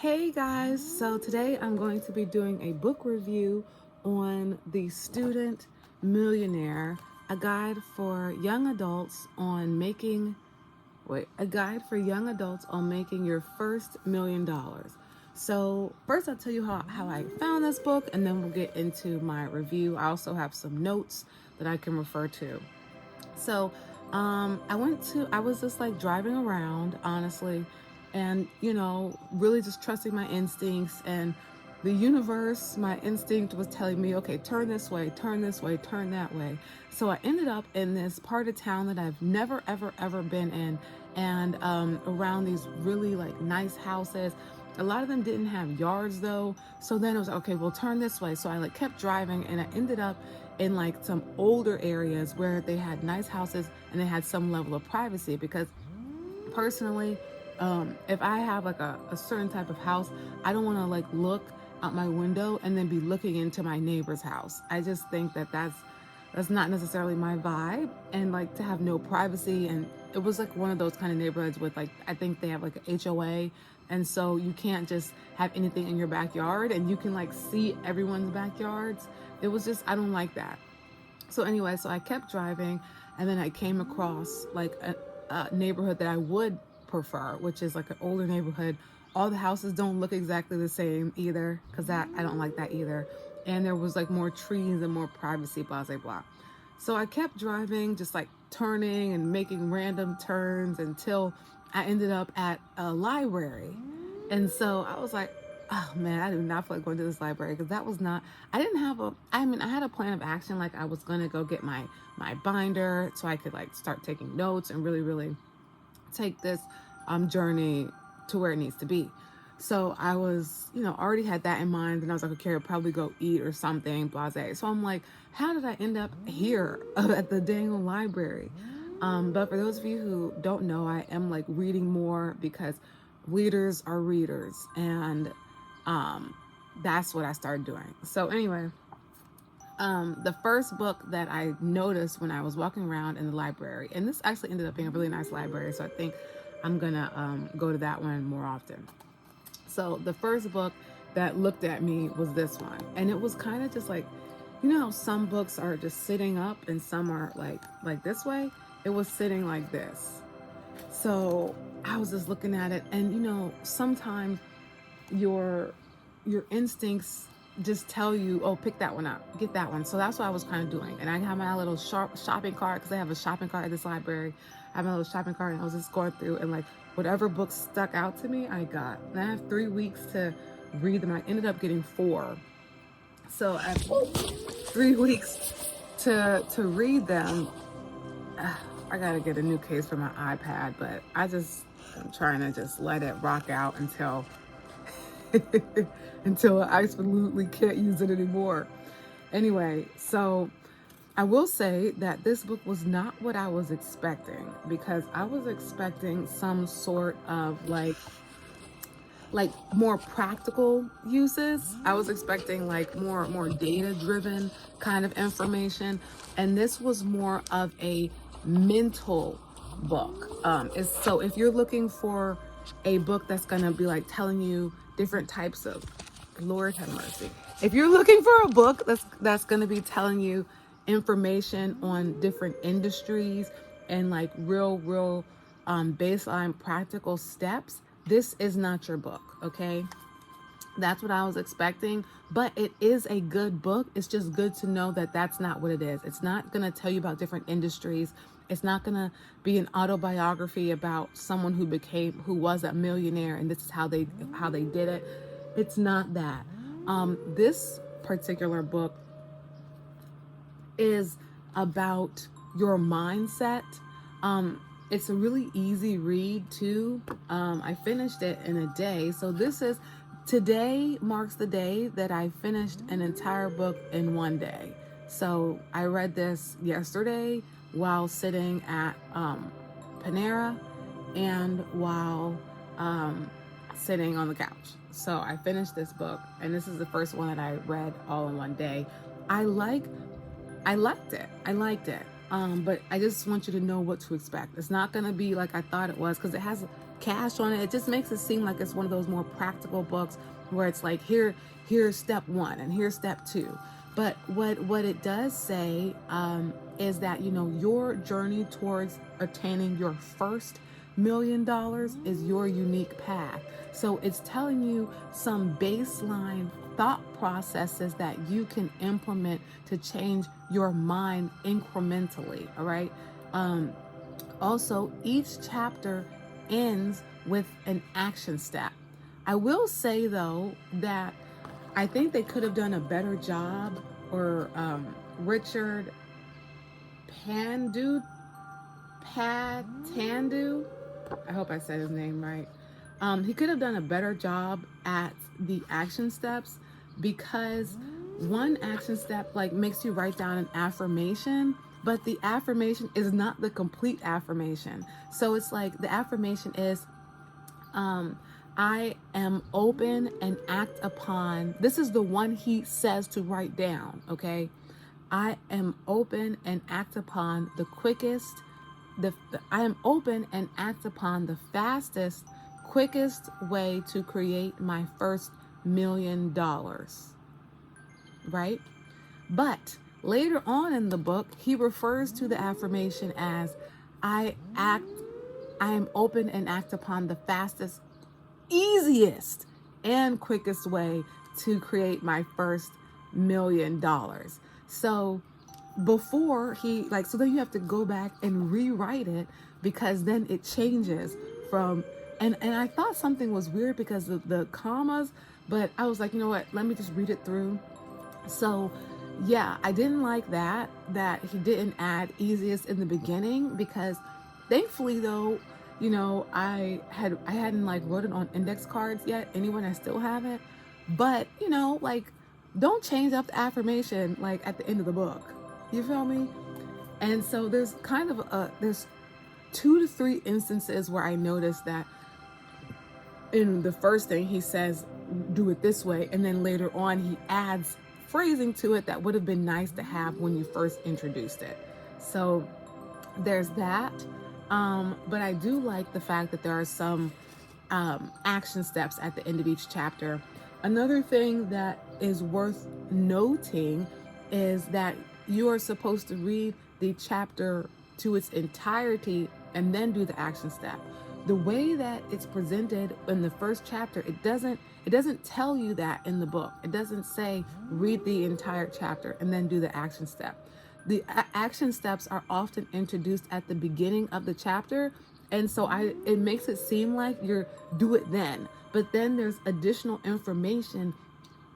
Hey guys, so today I'm going to be doing a book review on The Student Millionaire, a guide for young adults on making your first $1,000,000. So first I'll tell you how I found this book, and then we'll get into my review. I also have some notes that I can refer to. So I was just like driving around, honestly, and really just trusting my instincts and the universe. My instinct was telling me, okay, turn this way, turn this way, turn that way. So I ended up in this part of town that I've never, ever, ever been in, and around these really like nice houses. A lot of them didn't have yards though. So then it was okay, well, turn this way. So I like kept driving, and I ended up in like some older areas where they had nice houses and they had some level of privacy. Because personally, if I have like a certain type of house, I don't want to like look out my window and then be looking into my neighbor's house. I just think that that's not necessarily my vibe, and like to have no privacy. And it was like one of those kind of neighborhoods with like, I think they have like an HOA, and so you can't just have anything in your backyard and you can like see everyone's backyards. It was just, I don't like that. So anyway, so I kept driving, and then I came across like a neighborhood that I would prefer, which is like an older neighborhood. All the houses don't look exactly the same either, because that, I don't like that either. And there was like more trees and more privacy, blah blah blah. So I kept driving, just like turning and making random turns until I ended up at a library. And so I was like, oh man, I do not feel like going to this library, because that was not, I didn't have I had a plan of action. Like I was going to go get my binder so I could like start taking notes and really, really take this journey to where it needs to be. So I was, already had that in mind, and I was like, okay, I'll probably go eat or something, blase. So I'm like, how did I end up here at the dang old library? But for those of you who don't know, I am like reading more because readers are readers, and that's what I started doing. So anyway, the first book that I noticed when I was walking around in the library, and this actually ended up being a really nice library, so I think I'm gonna go to that one more often. So the first book that looked at me was this one, and it was kind of just like, how some books are just sitting up and some are like this way. It was sitting like this. So I was just looking at it, and sometimes your instincts just tell you, oh, pick that one up, get that one. So that's what I was kind of doing. And I have my little shopping cart, because I have a shopping cart at this library. I have my little shopping cart, and I was just going through, and like whatever books stuck out to me, I got. And I have 3 weeks to read them. I ended up getting 4. So I have 3 weeks to read them. I gotta get a new case for my iPad, but I'm trying to just let it rock out until until I absolutely can't use it anymore. Anyway, so I will say that this book was not what I was expecting, because I was expecting some sort of like more practical uses. I was expecting like more data driven kind of information, and this was more of a mental book. So if you're looking for a book that's gonna be like telling you different types of, Lord have mercy. If you're looking for a book that's gonna be telling you information on different industries and like real baseline practical steps, this is not your book, okay? That's what I was expecting, but it is a good book. It's just good to know that that's not what it is. It's not going to tell you about different industries. It's not going to be an autobiography about someone who was a millionaire and this is how they did it. It's not that. This particular book is about your mindset. It's a really easy read too. I finished it in a day. So today marks the day that I finished an entire book in one day. So I read this yesterday while sitting at Panera, and while sitting on the couch. So I finished this book, and this is the first one that I read all in one day. I liked it. But I just want you to know what to expect. It's not going to be like I thought it was, because it has cash on it. It just makes it seem like it's one of those more practical books where it's like, here's step 1 and here's step 2. But what it does say is that, your journey towards attaining your first $1 million is your unique path. So it's telling you some baseline thought processes that you can implement to change your mind incrementally. All right. Also, each chapter ends with an action step. I will say, though, that I think they could have done a better job, or Richard Patenaude, I hope I said his name right. He could have done a better job at the action steps, because one action step makes you write down an affirmation, but the affirmation is not the complete affirmation. So it's like the affirmation is, I am open and act upon. This is the one he says to write down, okay? I am open and act upon the quickest, I am open and act upon the fastest, quickest way to create my first $1 million, right? But later on in the book, he refers to the affirmation as, I am open and act upon the fastest, easiest, and quickest way to create my first $1 million. So before so then you have to go back and rewrite it, because then it changes from, and I thought something was weird because of the commas, but I was like, you know what, let me just read it through. So yeah, I didn't like that he didn't add easiest in the beginning, because thankfully though, I hadn't wrote it on index cards yet. Anyone, I still haven't. But, don't change up the affirmation at the end of the book. You feel me? And so there's kind of there's 2 to 3 instances where I noticed that in the first thing he says, do it this way, and then later on he adds phrasing to it that would have been nice to have when you first introduced it. So there's that. But I do like the fact that there are some action steps at the end of each chapter. Another thing that is worth noting is that you are supposed to read the chapter to its entirety and then do the action step. The way that it's presented in the first chapter, it doesn't tell you that in the book. It doesn't say read the entire chapter and then do the action step. The action steps are often introduced at the beginning of the chapter, and so it makes it seem like you're do it then. But then there's additional information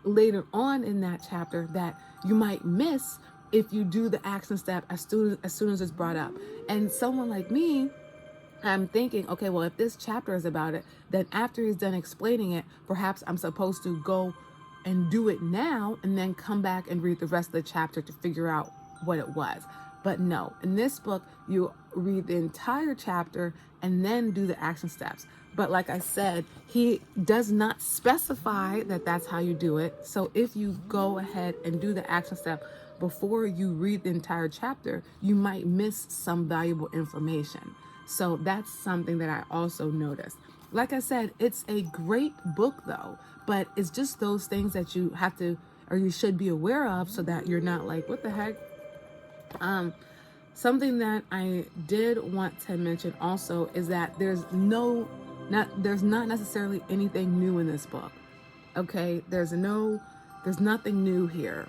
later on in that chapter that you might miss if you do the action step as soon as it's brought up. And someone like me, I'm thinking, okay, well, if this chapter is about it, then after he's done explaining it, perhaps I'm supposed to go and do it now and then come back and read the rest of the chapter to figure out what it was. But no, in this book, you read the entire chapter and then do the action steps. But like I said, he does not specify that that's how you do it. So if you go ahead and do the action step before you read the entire chapter, you might miss some valuable information. So that's something that I also noticed. Like I said, it's a great book though, but it's just those things that you have to, or you should be aware of, so that you're not like, what the heck? Something that I did want to mention also is that there's not necessarily anything new in this book. Okay, there's nothing new here,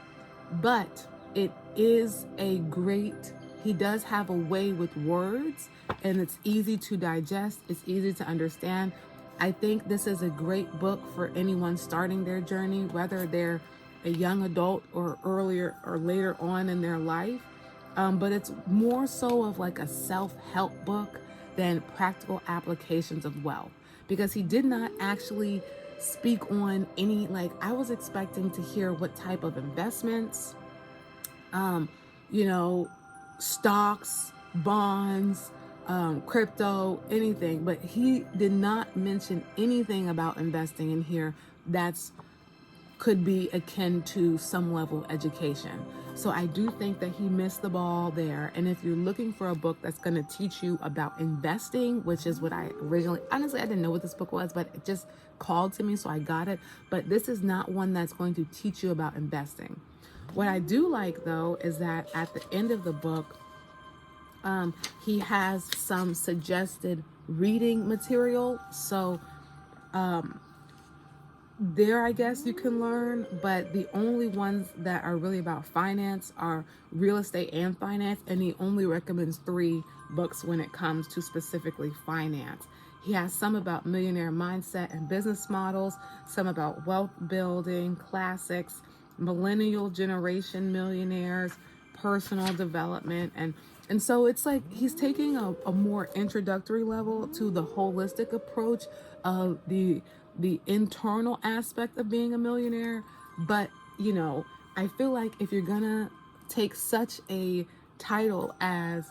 but it is he does have a way with words, and it's easy to digest. It's easy to understand. I think this is a great book for anyone starting their journey, whether they're a young adult or earlier or later on in their life. But it's more so of like a self-help book than practical applications of wealth, because he did not actually speak on any, I was expecting to hear what type of investments, stocks, bonds, crypto, anything, but he did not mention anything about investing in here that's could be akin to some level of education. So I do think that he missed the ball there. And if you're looking for a book that's going to teach you about investing, which is what I originally, honestly, I didn't know what this book was, but it just called to me, so I got it. But this is not one that's going to teach you about investing. What I do like, though, is that at the end of the book, he has some suggested reading material. So there, I guess you can learn, but the only ones that are really about finance are real estate and finance, and he only recommends 3 books when it comes to specifically finance. He has some about millionaire mindset and business models, some about wealth building, classics, millennial generation millionaires, personal development, and so it's like he's taking a more introductory level to the holistic approach of the internal aspect of being a millionaire. But I feel like if you're gonna take such a title as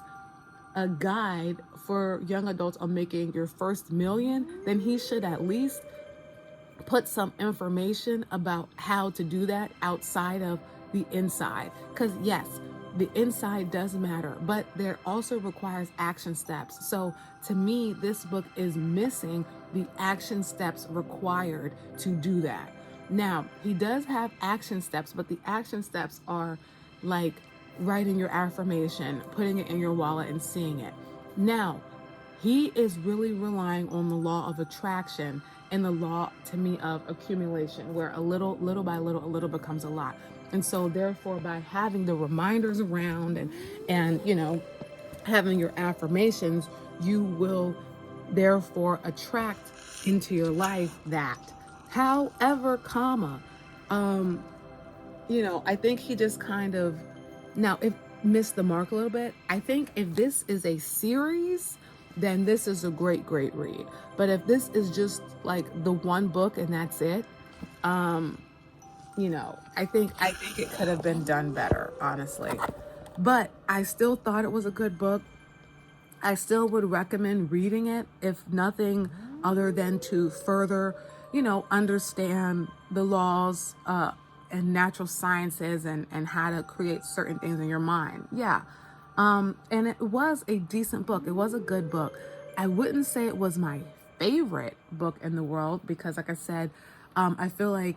a guide for young adults on making your first million, then he should at least put some information about how to do that outside of the inside. Because yes, the inside does matter, but there also requires action steps. So to me, this book is missing the action steps required to do that. Now, he does have action steps, but the action steps are like writing your affirmation, putting it in your wallet and seeing it. Now, he is really relying on the law of attraction and the law, to me, of accumulation, where a little by little, a little becomes a lot. And so therefore, by having the reminders around and having your affirmations, you will therefore attract into your life that. However, I think he just kind of, now, if missed the mark a little bit. I think if this is a series, then this is a great read. But if this is just like the one book and that's it, I think it could have been done better, honestly. But I still thought it was a good book. I still would recommend reading it, if nothing other than to further, understand the laws and natural sciences and how to create certain things in your mind. Yeah. And it was a decent book. It was a good book. I wouldn't say it was my favorite book in the world because, like I said, I feel like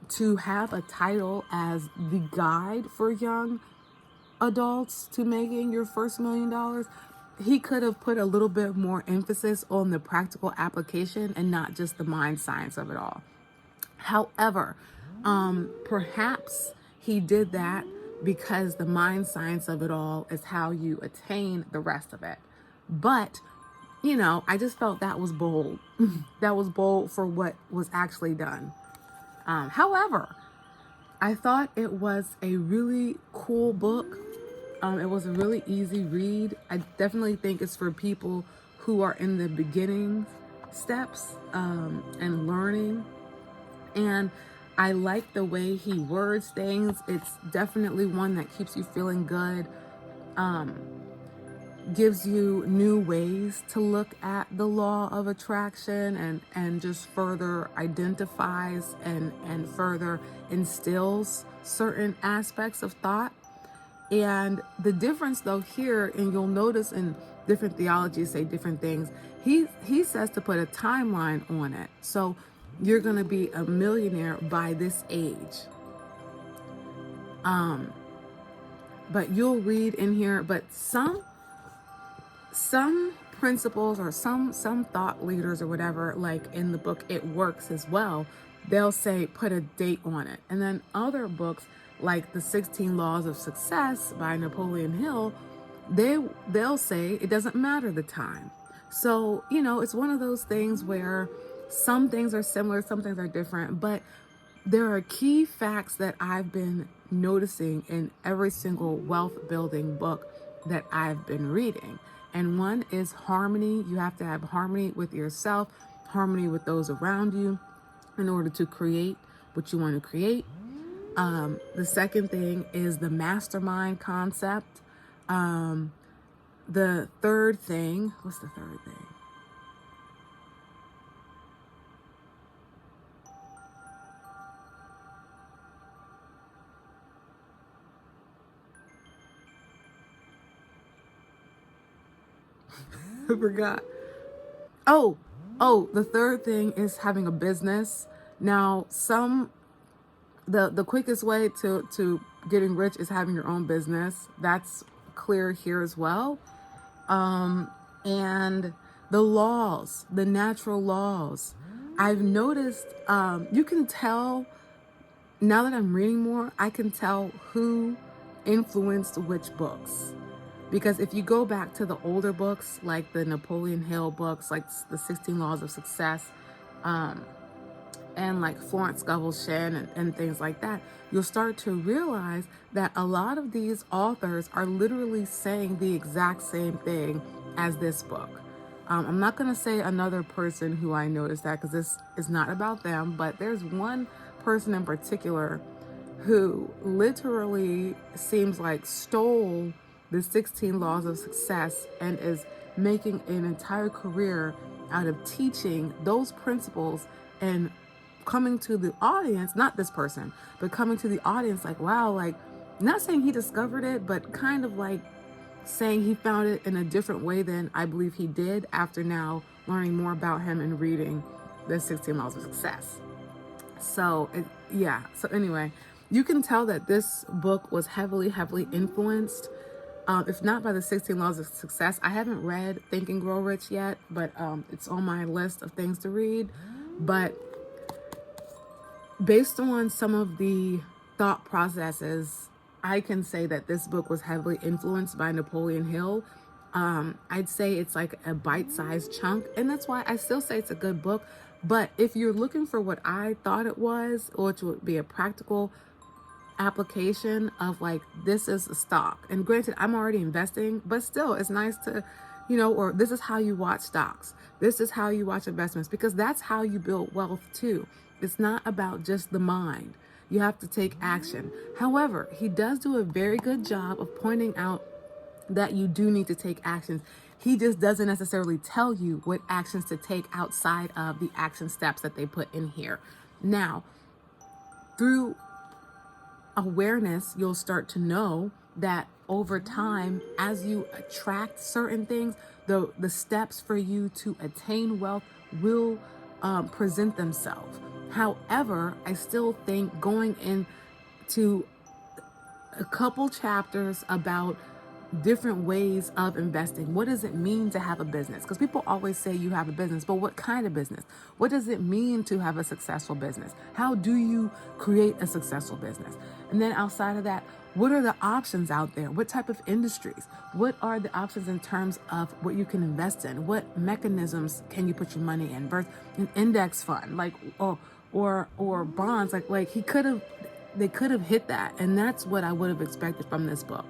to have a title as the guide for young adults to making your first $1 million, he could have put a little bit more emphasis on the practical application and not just the mind science of it all. However, perhaps he did that because the mind science of it all is how you attain the rest of it. But, I just felt that was bold. That was bold for what was actually done. However, I thought it was a really cool book. It was a really easy read. I definitely think it's for people who are in the beginning steps and learning. And I like the way he words things. It's definitely one that keeps you feeling good, gives you new ways to look at the law of attraction and just further identifies and further instills certain aspects of thought. And the difference though here, and you'll notice in different theologies say different things, he says to put a timeline on it. So you're going to be a millionaire by this age. But you'll read in here, but some principles or some thought leaders or whatever, like in the book It Works as well, they'll say put a date on it. And then other books like The 16 Laws of Success by Napoleon Hill, they'll say it doesn't matter the time. So, it's one of those things where some things are similar, some things are different, but there are key facts that I've been noticing in every single wealth building book that I've been reading. And one is harmony. You have to have harmony with yourself, harmony with those around you in order to create what you want to create. The second thing is the mastermind concept. The third thing, what's the third thing? I forgot. The third thing is having a business. Now, the quickest way to getting rich is having your own business. That's clear here as well. And the laws, the natural laws. I've noticed, you can tell, now that I'm reading more, I can tell who influenced which books. Because if you go back to the older books, like the Napoleon Hill books, like the 16 Laws of Success, and like Florence Scovel Shinn and things like that, you'll start to realize that a lot of these authors are literally saying the exact same thing as this book. I'm not going to say another person who I noticed that, because this is not about them, but there's one person in particular who literally seems like stole the 16 Laws of Success and is making an entire career out of teaching those principles and coming to the audience, not this person, but coming to the audience like, wow, like, not saying he discovered it, but kind of like saying he found it in a different way than I believe he did after now learning more about him and reading the 16 Laws of Success. So anyway, you can tell that this book was heavily influenced, if not by the 16 Laws of Success. I haven't read Think and Grow Rich yet, but it's on my list of things to read. But based on some of the thought processes, I can say that this book was heavily influenced by Napoleon Hill. I'd say it's like a bite-sized chunk, and that's why I still say it's a good book. But if you're looking for what I thought it was, which would be a practical application of like, this is a stock, and granted, I'm already investing, but still it's nice to, or this is how you watch stocks, this is how you watch investments, because that's how you build wealth too. It's not about just the mind. You have to take action. However, he does do a very good job of pointing out that you do need to take actions. He just doesn't necessarily tell you what actions to take outside of the action steps that they put in here. Now, through awareness, you'll start to know that over time, as you attract certain things, the steps for you to attain wealth will present themselves. However, I still think going into a couple chapters about different ways of investing. What does it mean to have a business? Because people always say you have a business, but what kind of business? What does it mean to have a successful business? How do you create a successful business? And then outside of that, what are the options out there? What type of industries? What are the options in terms of what you can invest in? What mechanisms can you put your money in? Versus an index fund, like or bonds. Like they could have hit that, and that's what I would have expected from this book.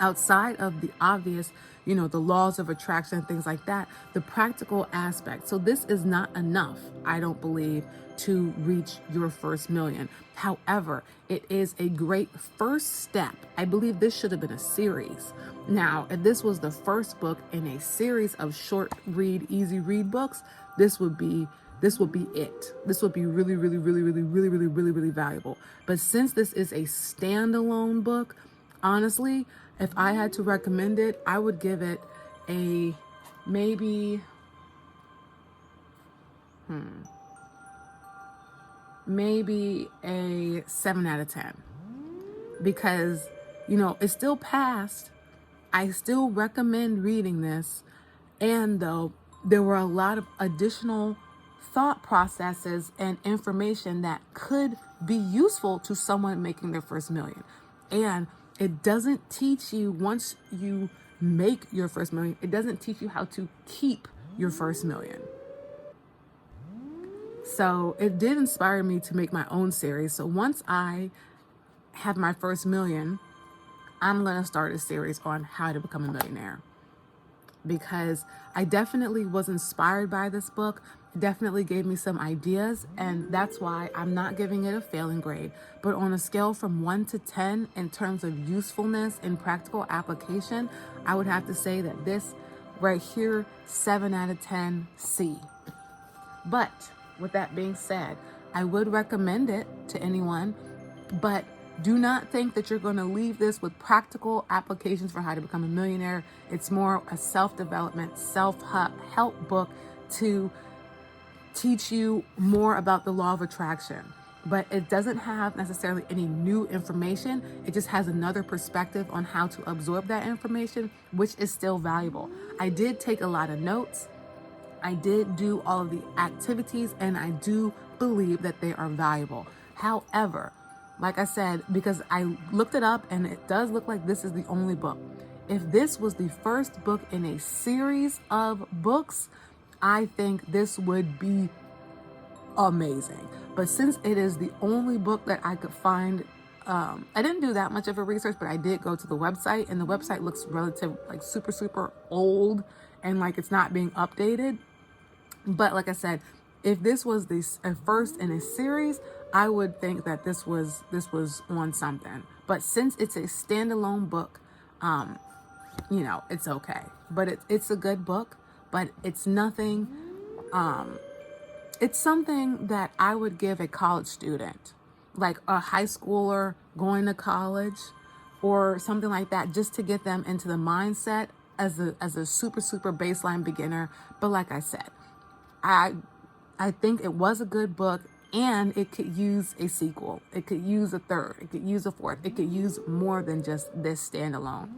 Outside of the obvious, the laws of attraction, things like that, the practical aspect. So this is not enough, I don't believe, to reach your first million. However, it is a great first step. I believe this should have been a series. Now, if this was the first book in a series of short read, easy read books, this would be it. This would be really, really, really, really, really, really, really, really valuable. But since this is a standalone book, honestly, if I had to recommend it, I would give it a maybe a 7 out of 10. Because, it's still passed. I still recommend reading this. And though there were a lot of additional thought processes and information that could be useful to someone making their first million. And it doesn't teach you, once you make your first million, it doesn't teach you how to keep your first million. So it did inspire me to make my own series. So once I have my first million, I'm going to start a series on how to become a millionaire. Because I definitely was inspired by this book. It definitely gave me some ideas, and that's why I'm not giving it a failing grade. But on a scale from 1 to 10 in terms of usefulness and practical application, I would have to say that this right here, 7 out of 10 C. But with that being said, I would recommend it to anyone, but Do not think that you're going to leave this with practical applications for how to become a millionaire. It's more a self-development, self-help book to teach you more about the law of attraction. But it doesn't have necessarily any new information. It just has another perspective on how to absorb that information, which is still valuable. I did take a lot of notes. I did do all of the activities, and I do believe that they are valuable. However, like I said, because I looked it up and it does look like this is the only book. If this was the first book in a series of books, I think this would be amazing. But since it is the only book that I could find, I didn't do that much of a research, but I did go to the website, and the website looks like super old, and like it's not being updated. But like I said, if this was the first in a series, I would think that this was on something. But since it's a standalone book, it's okay. But it's a good book, but it's nothing. It's something that I would give a college student, like a high schooler going to college or something like that, just to get them into the mindset as a super baseline beginner. But like I said, I think it was a good book, and it could use a sequel. It could use a third. It could use a fourth. It could use more than just this standalone.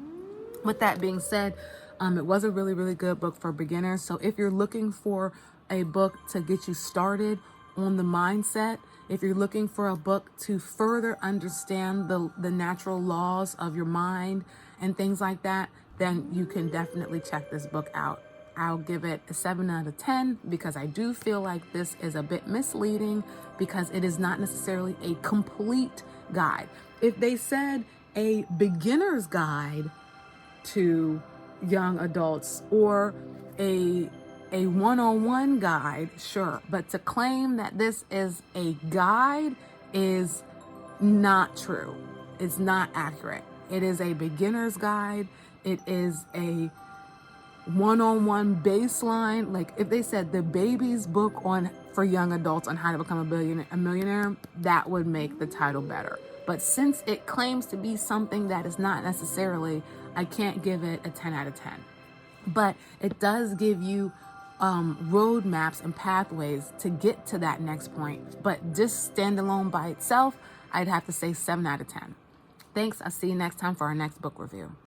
With that being said, it was a really good book for beginners. So if you're looking for a book to get you started on the mindset, if you're looking for a book to further understand the natural laws of your mind and things like that, then you can definitely check this book out. I'll give it a 7 out of 10 because I do feel like this is a bit misleading because it is not necessarily a complete guide. If they said a beginner's guide to young adults or a one-on-one guide, sure. But to claim that this is a guide is not true. It's not accurate. It is a beginner's guide. It is a one-on-one baseline. Like if they said the baby's book for young adults on how to become a millionaire, that would make the title better. But since it claims to be something that is not necessarily, I can't give it a 10 out of 10. But it does give you roadmaps and pathways to get to that next point. But just standalone by itself, I'd have to say 7 out of 10. Thanks. I'll see you next time for our next book review.